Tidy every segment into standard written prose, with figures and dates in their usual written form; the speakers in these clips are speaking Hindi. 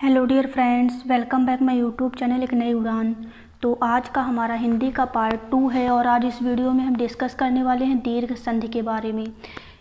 Hello dear friends, welcome back my YouTube channel एक नई उड़ान। तो आज का हमारा हिंदी का पार्ट 2 है और आज इस वीडियो में हम डिस्कस करने वाले हैं दीर्घ संधि के बारे में।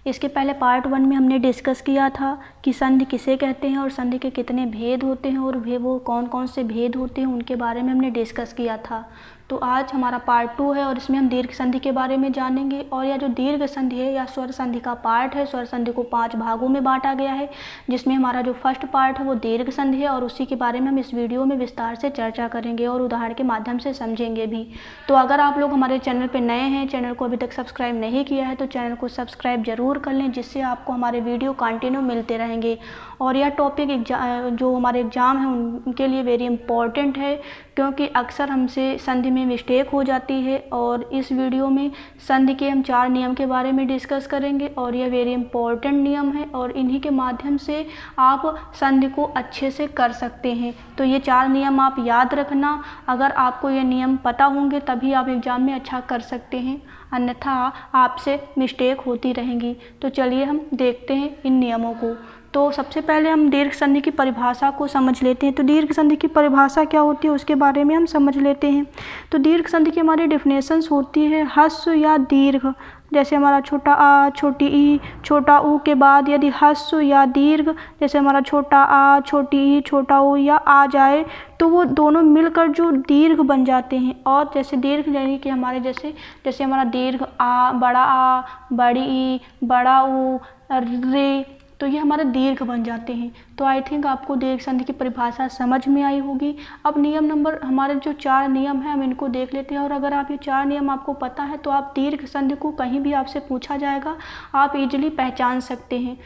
इसके पहले पार्ट 1 में हमने डिस्कस किया था कि संधि किसे कहते हैं और संधि के कितने भेद होते हैं और वो कौन कौन से भेद होते हैं उनके बारे में हमने डिस्कस किया था। तो आज हमारा पार्ट 2 है और इसमें हम दीर्घ संधि के बारे में जानेंगे। और यह जो दीर्घ संधि है या स्वर संधि का पार्ट है, स्वर संधि को 5 भागों में बांटा गया है, जिसमें हमारा जो फर्स्ट पार्ट है वो दीर्घ संधि है और उसी के बारे में हम इस वीडियो में विस्तार से चर्चा करेंगे और उदाहरण के माध्यम से समझेंगे भी। तो अगर आप लोग हमारे चैनल पर नए हैं, चैनल को अभी तक सब्सक्राइब नहीं किया है तो चैनल को सब्सक्राइब जरूर कर लें, जिससे आपको हमारे वीडियो कंटिन्यू मिलते रहेंगे। और यह टॉपिक जो हमारे एग्ज़ाम है उनके लिए वेरी इंपॉर्टेंट है, क्योंकि अक्सर हमसे संधि में मिस्टेक हो जाती है। और इस वीडियो में संधि के हम 4 नियम के बारे में डिस्कस करेंगे और यह वेरी इंपॉर्टेंट नियम है और इन्हीं के माध्यम से आप संधि को अच्छे से कर सकते हैं। तो ये 4 नियम आप याद रखना। अगर आपको ये नियम पता होंगे तभी आप एग्ज़ाम में अच्छा कर सकते हैं, अन्यथा आपसे मिस्टेक होती रहेंगी। तो चलिए हम देखते हैं इन नियमों को। तो सबसे पहले हम दीर्घ संधि की परिभाषा को समझ लेते हैं। तो दीर्घ संधि की परिभाषा क्या होती है उसके बारे में हम समझ लेते हैं। तो दीर्घ संधि की हमारी डिफिनेशंस होती है ह्रस्व या दीर्घ। जैसे हमारा छोटा आ, छोटी ई, छोटा ऊ के बाद यदि ह्रस्व या दीर्घ, जैसे हमारा छोटा आ, छोटी ई, छोटा ऊ या आ जाए तो वो दोनों मिलकर जो दीर्घ बन जाते हैं। और जैसे दीर्घ यानी कि हमारे जैसे हमारा दीर्घ आ, बड़ी ई, बड़ा ऊ, रे, तो ये हमारे दीर्घ बन जाते हैं। तो आई थिंक आपको दीर्घ संधि की परिभाषा समझ में आई होगी। अब नियम नंबर हमारे जो 4 नियम हैं हम इनको देख लेते हैं। और अगर आप ये 4 नियम आपको पता है तो आप दीर्घ संधि को कहीं भी आपसे पूछा जाएगा आप इजीली पहचान सकते हैं।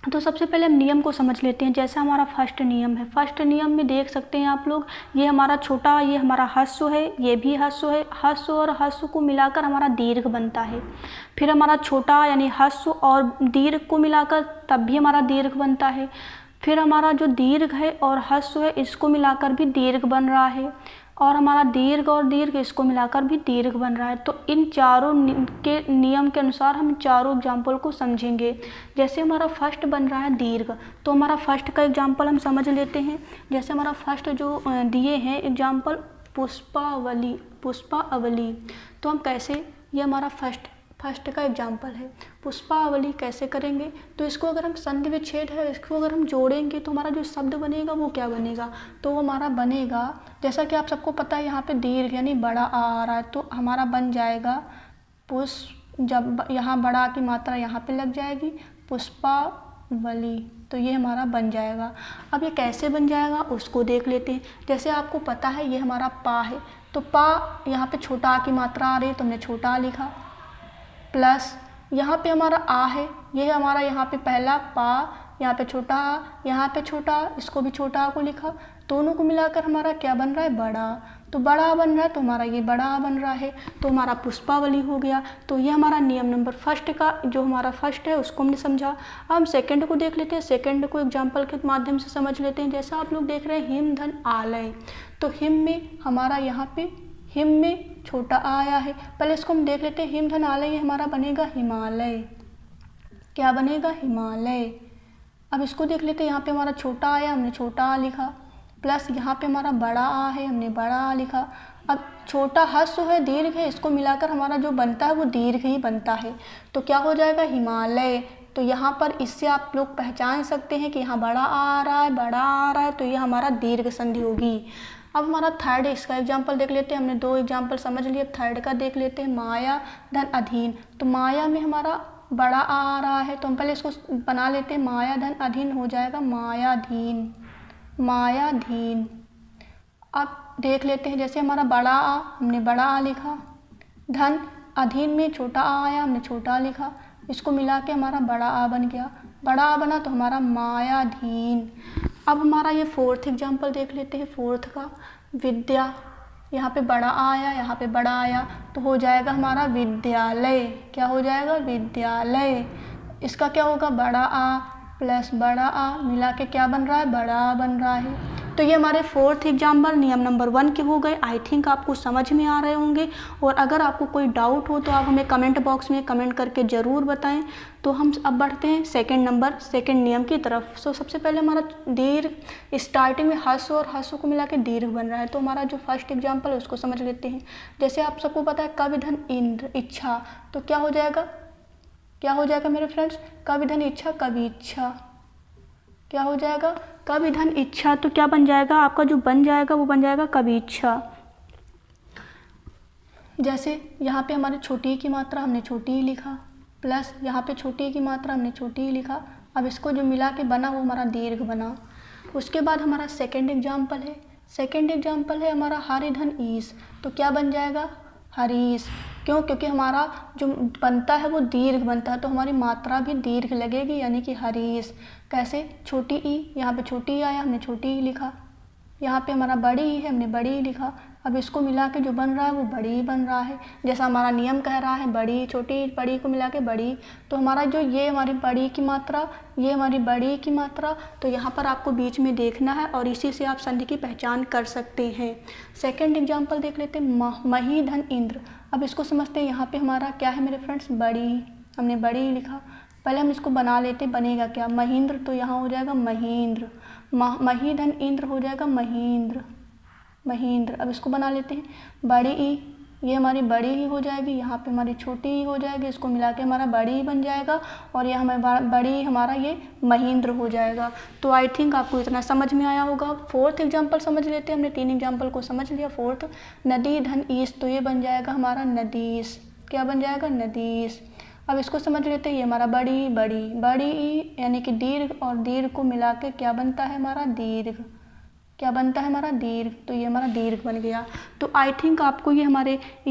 तो सबसे पहले हम नियम को समझ लेते हैं। जैसा हमारा फर्स्ट नियम है, फर्स्ट नियम में देख सकते हैं आप लोग, ये हमारा छोटा, ये हमारा ह्रस्व है, ये भी ह्रस्व है। ह्रस्व और ह्रस्व को मिलाकर हमारा दीर्घ बनता है। फिर हमारा छोटा यानी ह्रस्व और दीर्घ को मिलाकर तब भी हमारा दीर्घ बनता है। फिर हमारा जो दीर्घ है और ह्रस्व है इसको मिलाकर भी दीर्घ बन रहा है। और हमारा दीर्घ और दीर्घ इसको मिलाकर भी दीर्घ बन रहा है। तो इन चारों के नियम के अनुसार हम चारों एग्जाम्पल को समझेंगे। जैसे हमारा फर्स्ट बन रहा है दीर्घ, तो हमारा फर्स्ट का एग्जाम्पल हम समझ लेते हैं। जैसे हमारा फर्स्ट जो दिए हैं एग्जाम्पल पुष्पावली, तो हम कैसे, ये हमारा फर्स्ट का एग्जाम्पल है। पुष्पावली कैसे करेंगे, तो इसको अगर हम संधि विच्छेद है, इसको अगर हम जोड़ेंगे तो हमारा जो शब्द बनेगा वो क्या बनेगा, तो वो हमारा बनेगा, जैसा कि आप सबको पता है यहाँ पे दीर्घ यानी बड़ा आ रहा है तो हमारा बन जाएगा जब यहाँ बड़ा की मात्रा यहाँ पे लग जाएगी पुष्पावली, तो ये हमारा बन जाएगा। अब ये कैसे बन जाएगा उसको देख लेते हैं। जैसे आपको पता है ये हमारा पा है, तो पा यहाँ पे छोटा आ की मात्रा आ रही है तो हमने छोटा आ लिखा, प्लस यहाँ पे हमारा आ है, ये हमारा यहाँ पे पहला पा, यहाँ पे छोटा आ, यहाँ पे छोटा आ, इसको भी छोटा आ को लिखा, दोनों को मिलाकर हमारा क्या बन रहा है, बड़ा। तो बड़ा आ बन रहा है तो हमारा ये बड़ा आ बन रहा है, तो हमारा पुष्पावली हो गया। तो ये हमारा नियम नंबर फर्स्ट का जो हमारा फर्स्ट है उसको हमने समझा। अब हम सेकंड को देख लेते हैं। सेकंड को एग्जाम्पल के माध्यम से समझ लेते हैं। जैसा आप लोग देख रहे हैं हिम धन आलय, तो हिम में हमारा यहाँ पे हिम में छोटा आ आया है, पहले इसको हम देख लेते हैं। हिम धन आलय ये हमारा बनेगा हिमालय, क्या बनेगा, हिमालय। अब इसको देख लेते हैं, यहाँ पे हमारा छोटा आया हमने छोटा आ लिखा, प्लस यहाँ पे हमारा बड़ा आ है हमने बड़ा आ लिखा। अब छोटा ह्रस्व है दीर्घ है, इसको मिलाकर हमारा जो बनता है वो दीर्घ ही बनता है, तो क्या हो जाएगा, हिमालय। तो यहाँ पर इससे आप लोग पहचान सकते हैं कि यहाँ बड़ा आ रहा है बड़ा आ रहा है, तो ये हमारा दीर्घ संधि होगी। अब हमारा थर्ड इसका एग्जाम्पल देख लेते हैं। हमने 2 एग्जाम्पल समझ लिए, थर्ड का देख लेते हैं। माया धन अधीन, तो माया में हमारा बड़ा आ रहा है तो हम पहले इसको बना लेते हैं। माया धन अधीन हो जाएगा मायाधीन, मायाधीन। अब देख लेते हैं, जैसे हमारा बड़ा आ हमने बड़ा आ लिखा, धन अधीन में छोटा आ आया हमने छोटा आ लिखा, इसको मिला के हमारा बड़ा आ बन गया, बड़ा आ बना तो हमारा मायाधीन। अब हमारा ये फोर्थ एग्जाम्पल देख लेते हैं। फोर्थ का विद्या, यहाँ पे बड़ा आया यहाँ पे बड़ा आया तो हो जाएगा हमारा विद्यालय, क्या हो जाएगा, विद्यालय। इसका क्या होगा, बड़ा आ प्लस बड़ा आ मिला के क्या बन रहा है, बड़ा आ बन रहा है। तो ये हमारे फोर्थ एग्जाम्पल नियम नंबर 1 के हो गए। आई थिंक आपको समझ में आ रहे होंगे, और अगर आपको कोई डाउट हो तो आप हमें कमेंट बॉक्स में कमेंट करके ज़रूर बताएं। तो हम अब बढ़ते हैं सेकंड नियम की तरफ। सो सबसे पहले हमारा दीर्घ स्टार्टिंग में हस्व और हस्व को मिला के दीर्घ बन रहा है। तो हमारा जो फर्स्ट एग्जाम्पल है उसको समझ लेते हैं। जैसे आप सबको पता है कविधन इंद्र इच्छा, तो क्या हो जाएगा मेरे फ्रेंड्स, कविधन इच्छा कवि इच्छा, क्या हो जाएगा, कविधन इच्छा। तो क्या बन जाएगा आपका, जो बन जाएगा वो बन जाएगा कवि इच्छा। जैसे यहाँ पे हमारे छोटी की मात्रा हमने छोटी ही लिखा, प्लस यहाँ पे छोटी की मात्रा हमने छोटी ही लिखा। अब इसको जो मिला के बना वो हमारा दीर्घ बना। उसके बाद हमारा सेकंड एग्जाम्पल है हमारा हरिधन ईश। तो क्या बन जाएगा, हरीश। क्यों, क्योंकि हमारा जो बनता है वो दीर्घ बनता है, तो हमारी मात्रा भी दीर्घ लगेगी, यानी कि हरीश। कैसे, छोटी ई, यहाँ पे छोटी ई आया हमने छोटी ई लिखा, यहाँ पे हमारा बड़ी ई है हमने बड़ी ई लिखा। अब इसको मिला के जो बन रहा है वो बड़ी ई बन रहा है, जैसा हमारा नियम कह रहा है बड़ी छोटी बड़ी को मिला के बड़ी। तो हमारा जो ये हमारी बड़ी की मात्रा, ये हमारी बड़ी की मात्रा, तो यहाँ पर आपको बीच में देखना है और इसी से आप संधि की पहचान कर सकते हैं। सेकंड एग्जाम्पल देख लेते हैं, मही धन इंद्र। अब इसको समझते हैं, यहाँ पे हमारा क्या है मेरे फ्रेंड्स, बड़ी, हमने बड़ी लिखा। पहले हम इसको बना लेते, बनेगा क्या, महेंद्र। तो यहाँ हो जाएगा महेंद्र, मही धन इंद्र हो जाएगा महेंद्र। अब इसको बना लेते हैं, बड़ी ई, ये हमारी बड़ी ही हो जाएगी, यहाँ पे हमारी छोटी ही हो जाएगी, इसको मिला के हमारा बड़ी ही बन जाएगा, और यह हमारा बड़ी हमारा ये महेंद्र हो जाएगा। तो आई थिंक आपको इतना समझ में आया होगा। फोर्थ एग्जाम्पल समझ लेते हैं, हमने 3 एग्जाम्पल को समझ लिया। फोर्थ, नदी धन ईश, तो ये बन जाएगा हमारा नदीश। क्या बन जाएगा, नदीश। अब इसको समझ लेते हैं, ये हमारा बड़ी ई, यानी कि दीर्घ, और दीर्घ को मिला के क्या बनता है हमारा दीर्घ, क्या बनता है हमारा दीर्घ। तो ये हमारा दीर्घ बन गया। तो आई थिंक आपको ये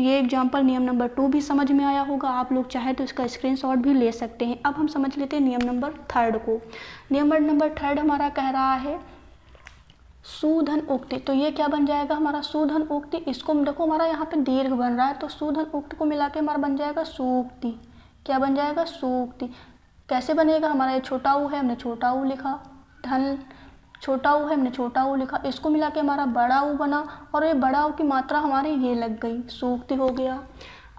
एग्जाम्पल नियम नंबर 2 भी समझ में आया होगा। आप लोग चाहे तो इसका स्क्रीनशॉट भी ले सकते हैं। अब हम समझ लेते हैं नियम नंबर 3 को। नियम नंबर 3 हमारा कह रहा है सुधन उक्ति। तो ये क्या बन जाएगा हमारा सुधन उक्ति। इसको देखो हमारा यहाँ पे दीर्घ बन रहा है, तो सुधन उक्ति को मिला के हमारा बन जाएगा सूक्ति। क्या बन जाएगा, सूक्ति। कैसे बनेगा, हमारा ये छोटा ऊ है हमने छोटा ऊ लिखा, धन छोटा ऊ है हमने छोटा ऊ लिखा, इसको मिला के हमारा बड़ा ऊ बना, और ये बड़ा ऊ की मात्रा हमारी ये लग गई, सूक्ति हो गया।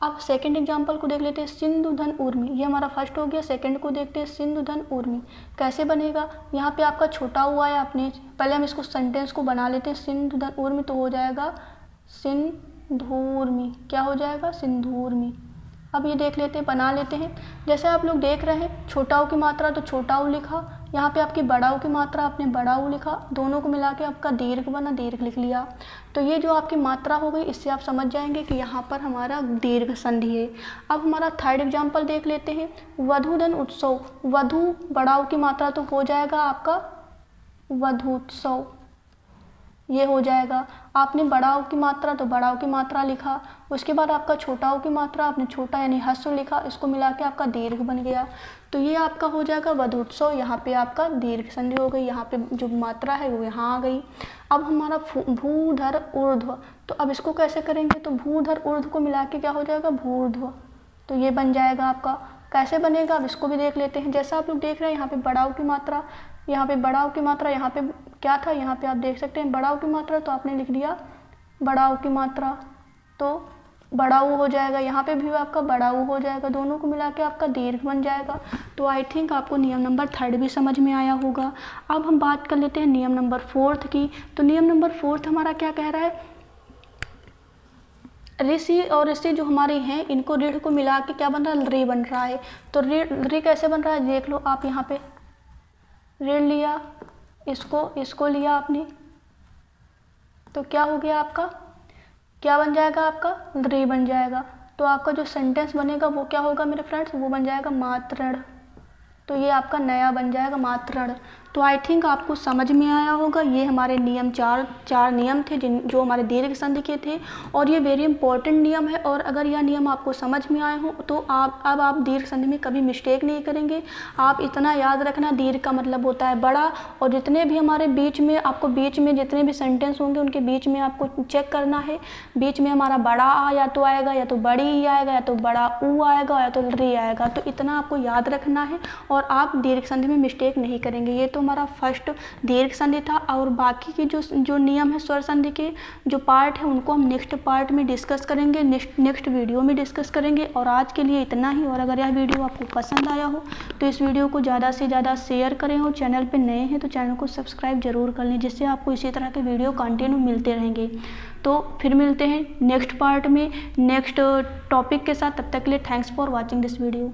अब सेकंड एग्जाम्पल को देख लेते हैं, सिंधु धन उर्मी। ये हमारा फर्स्ट हो गया। सेकंड को देखते हैं, सिंधु धन उर्मी। कैसे बनेगा, यहाँ पे आपका छोटा ऊ आया, अपने पहले हम इसको सेंटेंस को बना लेते हैं, सिंधु धन उर्मी। तो हो जाएगा सिंधूर्मी। क्या हो जाएगा, सिंधूर्मी। अब ये देख लेते हैं, बना लेते हैं। जैसे आप लोग देख रहे हैं, छोटा ऊ की मात्रा तो छोटा ऊ लिखा, यहाँ पे आपकी बड़ा ऊ की मात्रा आपने बड़ा ऊ लिखा, दोनों को मिला के आपका दीर्घ बना, दीर्घ लिख लिया। तो ये जो आपकी मात्रा हो गई, इससे आप समझ जाएंगे कि यहाँ पर हमारा दीर्घ संधि है। अब हमारा थर्ड एग्जाम्पल देख लेते हैं, वधूधन उत्सव। वधू बड़ा ऊ की मात्रा तो हो जाएगा आपका वधूत्सव, ये हो जाएगा। आपने बड़ा ऊ की मात्रा तो बड़ा ऊ की मात्रा लिखा, उसके बाद आपका छोटा ऊ की मात्रा आपने छोटा यानी हस्व लिखा, इसको मिला के आपका दीर्घ बन गया। तो ये आपका हो जाएगा वधूत्सव। यहाँ पे आपका दीर्घ संधि हो गई, यहाँ पे जो मात्रा है वो यहाँ आ गई। अब हमारा भूधर ऊर्ध्व। तो अब इसको कैसे करेंगे, तो भूधर ऊर्ध्व को मिला के क्या हो जाएगा, भूर्ध्व। तो ये बन जाएगा आपका। कैसे बनेगा, अब इसको भी देख लेते हैं। जैसा आप लोग देख रहे हैं, यहाँ पे बड़ा ऊ की मात्रा, यहाँ पे बड़ा ऊ की मात्रा, यहाँ पे क्या था, यहाँ पे आप देख सकते हैं बड़ा ऊ की मात्रा, तो आपने लिख दिया बड़ा ऊ की मात्रा, तो बड़ा ऊ हो जाएगा। यहाँ पे भी आपका बड़ा ऊ हो जाएगा, दोनों को मिला के आपका दीर्घ बन जाएगा। तो आई थिंक आपको नियम नंबर 3 भी समझ में आया होगा। अब हम बात कर लेते हैं नियम नंबर 4 की। तो नियम नंबर 4 हमारा क्या कह रहा है, ऋषि और ऋषि जो हमारे हैं, इनको ऋण को मिला के क्या बन रहा है, रे बन रहा है। तो रे कैसे बन रहा है, देख लो आप, यहाँ पे ऋण लिया, इसको लिया आपने, तो क्या हो गया आपका, क्या बन जाएगा आपका, रे बन जाएगा। तो आपका जो सेंटेंस बनेगा वो क्या होगा मेरे फ्रेंड्स, वो बन जाएगा मातृण। तो ये आपका नया बन जाएगा मातृण। तो आई थिंक आपको समझ में आया होगा। ये हमारे नियम चार नियम थे जो हमारे दीर्घ संधि के थे, और ये वेरी इंपॉर्टेंट नियम है। और अगर यह नियम आपको समझ में आए हो तो आप दीर्घ संधि में कभी मिस्टेक नहीं करेंगे। आप इतना याद रखना, दीर्घ का मतलब होता है बड़ा, और जितने भी हमारे बीच में जितने भी सेंटेंस होंगे उनके बीच में आपको चेक करना है, बीच में हमारा बड़ा आ या तो आएगा, या तो बड़ी ई आएगा, या तो बड़ा ऊ आएगा, या तो री आएगा। तो इतना आपको याद रखना है और आप दीर्घ संधि में मिस्टेक नहीं करेंगे। ये तो हमारा फर्स्ट दीर्घ संधि था, और बाकी के जो नियम है स्वर संधि के जो पार्ट है उनको हम नेक्स्ट पार्ट में डिस्कस करेंगे, नेक्स्ट वीडियो में डिस्कस करेंगे। और आज के लिए इतना ही। और अगर यह वीडियो आपको पसंद आया हो तो इस वीडियो को ज़्यादा से ज़्यादा शेयर करें, और चैनल पर नए हैं तो चैनल को सब्सक्राइब जरूर कर लें, जिससे आपको इसी तरह के वीडियो कंटिन्यू मिलते रहेंगे। तो फिर मिलते हैं नेक्स्ट पार्ट में नेक्स्ट टॉपिक के साथ। तब तक के लिए thanks for watching this video.